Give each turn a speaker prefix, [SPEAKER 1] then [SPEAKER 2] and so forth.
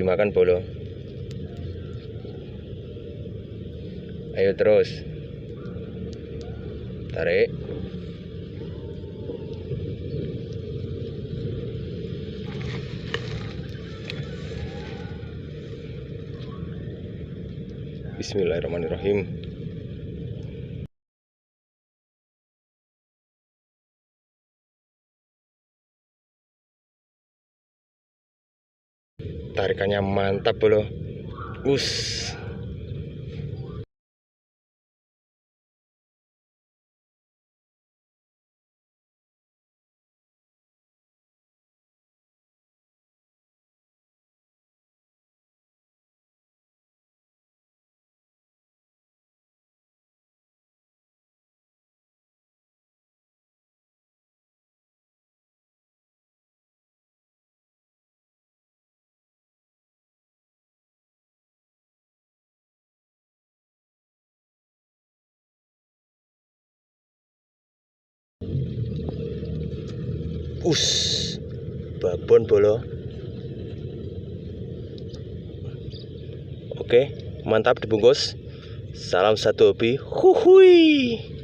[SPEAKER 1] dimakan bolo. Ayo terus. Tarik. Bismillahirrahmanirrahim. Tarikannya mantap bolo. Us. Babon bolo. Oke, mantap dibungkus. Salam satu hobi. Huhui.